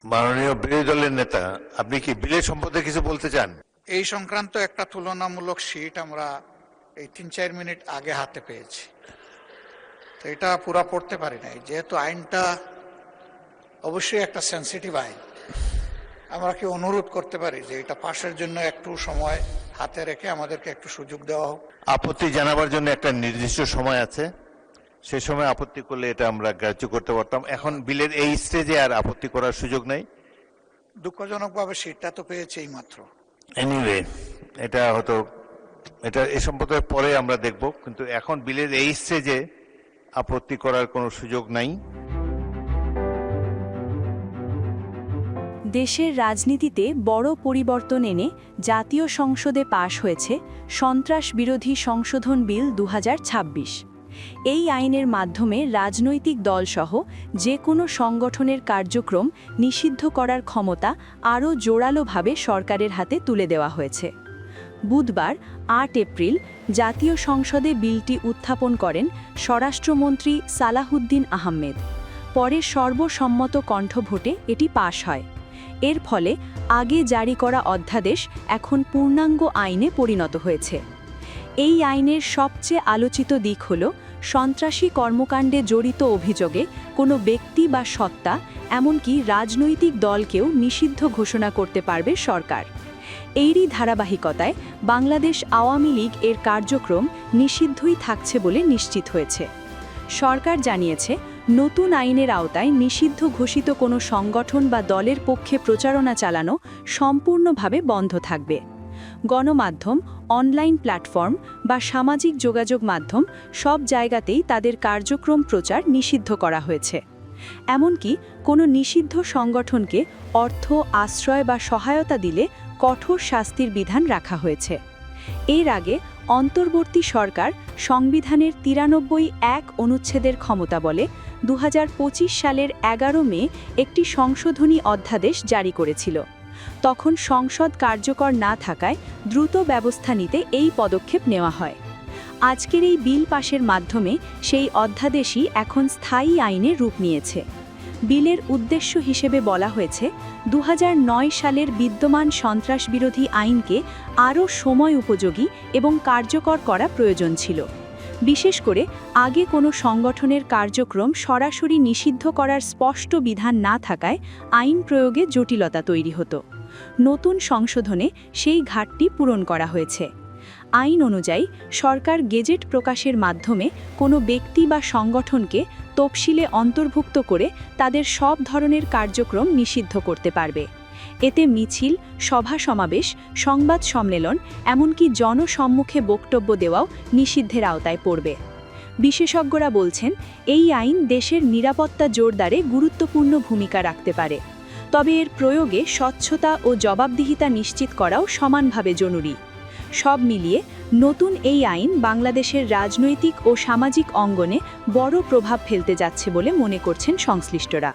মাননীয় বিরোধী দলের নেতা, আপনি কি বিলের সম্পর্কে কিছু বলতে চান? এই সংক্রান্ত একটা তুলনামূলক শীট আমরা এই ৩-৪ মিনিট আগে হাতে পেয়েছি, তো এটা পুরা পড়তে পারি নাই, যেহেতু আইনটা অবশ্যই একটা সেন্সিটিভ আইন। আমরা কি অনুরোধ করতে পারি যে এটা পাশের জন্য একটু সময় হাতে রেখে আমাদেরকে একটু সুযোগ দেওয়া হোক? আপত্তি জানাবার জন্য একটা নির্দিষ্ট সময় আছে, সে সময় আপত্তি করলে এটা আমরা গ্রাহ্য করতে পারতাম। এখন বিলের এই স্টেজে আর আপত্তি করার সুযোগ নাই। দুঃখজনকভাবে শীটটা তো পেয়েছি এই মাত্র। এনিওয়ে, এটা হয়তো এটা এ সম্পর্কে পরে আমরা দেখব, কিন্তু এখন বিলের এই স্টেজে আপত্তি করার কোনো সুযোগ নাই। দেশের রাজনীতিতে বড় পরিবর্তন এনে জাতীয় সংসদে পাশ হয়েছে সন্ত্রাস বিরোধী সংশোধন বিল ২০২৬। এই আইনের মাধ্যমে রাজনৈতিক দলসহ যে কোনো সংগঠনের কার্যক্রম নিষিদ্ধ করার ক্ষমতা আরও জোরালোভাবে সরকারের হাতে তুলে দেওয়া হয়েছে। বুধবার ৮ এপ্রিল জাতীয় সংসদে বিলটি উত্থাপন করেন স্বরাষ্ট্রমন্ত্রী সালাহুদ্দিন আহমেদ। পরে সর্বসম্মত কণ্ঠভোটে এটি পাশ হয়। এর ফলে আগে জারি করা অধ্যাদেশ এখন পূর্ণাঙ্গ আইনে পরিণত হয়েছে। এই আইনের সবচেয়ে আলোচিত দিক হল সন্ত্রাসী কর্মকাণ্ডে জড়িত অভিযোগে কোনো ব্যক্তি বা সত্তা, এমনকি রাজনৈতিক দলকেও নিষিদ্ধ ঘোষণা করতে পারবে সরকার। এরই ধারাবাহিকতায় বাংলাদেশ আওয়ামী লীগ এর কার্যক্রম নিষিদ্ধই থাকছে বলে নিশ্চিত হয়েছে। সরকার জানিয়েছে, নতুন আইনের আওতায় নিষিদ্ধ ঘোষিত কোনো সংগঠন বা দলের পক্ষে প্রচারণা চালানো সম্পূর্ণভাবে বন্ধ থাকবে। গণমাধ্যম, অনলাইন প্ল্যাটফর্ম বা সামাজিক যোগাযোগ মাধ্যম সব জায়গাতেই তাদের কার্যক্রম প্রচার নিষিদ্ধ করা হয়েছে। এমনকি কোনো নিষিদ্ধ সংগঠনকে অর্থ, আশ্রয় বা সহায়তা দিলে কঠোর শাস্তির বিধান রাখা হয়েছে। এর আগে অন্তর্বর্তী সরকার সংবিধানের ৯৩(১) অনুচ্ছেদের ক্ষমতা বলে ২০২৫ সালের ১১ মে একটি সংশোধনী অধ্যাদেশ জারি করেছিল। তখন সংসদ কার্যকর না থাকায় দ্রুত ব্যবস্থা নিতে এই পদক্ষেপ নেওয়া হয়। আজকের এই বিল পাশের মাধ্যমে সেই অধ্যাদেশই এখন স্থায়ী আইনে রূপ নিয়েছে। বিলের উদ্দেশ্য হিসেবে বলা হয়েছে, ২০০৯ সালের বিদ্যমান সন্ত্রাসবিরোধী আইনকে আরও সময় উপযোগী এবং কার্যকর করা প্রয়োজন ছিল। বিশেষ করে আগে কোনো সংগঠনের কার্যক্রম সরাসরি নিষিদ্ধ করার স্পষ্ট বিধান না থাকায় আইন প্রয়োগে জটিলতা তৈরি হতো। নতুন সংশোধনে সেই ঘাটতি পূরণ করা হয়েছে। আইন অনুযায়ী সরকার গেজেট প্রকাশের মাধ্যমে কোনো ব্যক্তি বা সংগঠনকে তফসিলে অন্তর্ভুক্ত করে তাদের সব ধরনের কার্যক্রম নিষিদ্ধ করতে পারবে। এতে মিছিল, সভা সমাবেশ, সংবাদ সম্মেলন, এমনকি জনসম্মুখে বক্তব্য দেওয়াও নিষিদ্ধের আওতায় পড়বে। বিশেষজ্ঞরা বলছেন, এই আইন দেশের নিরাপত্তা জোরদারে গুরুত্বপূর্ণ ভূমিকা রাখতে পারে। তবে এর প্রয়োগে স্বচ্ছতা ও জবাবদিহিতা নিশ্চিত করাও সমানভাবে জরুরি। সব মিলিয়ে নতুন এই আইন বাংলাদেশের রাজনৈতিক ও সামাজিক অঙ্গনে বড় প্রভাব ফেলতে যাচ্ছে বলে মনে করছেন সংশ্লিষ্টরা।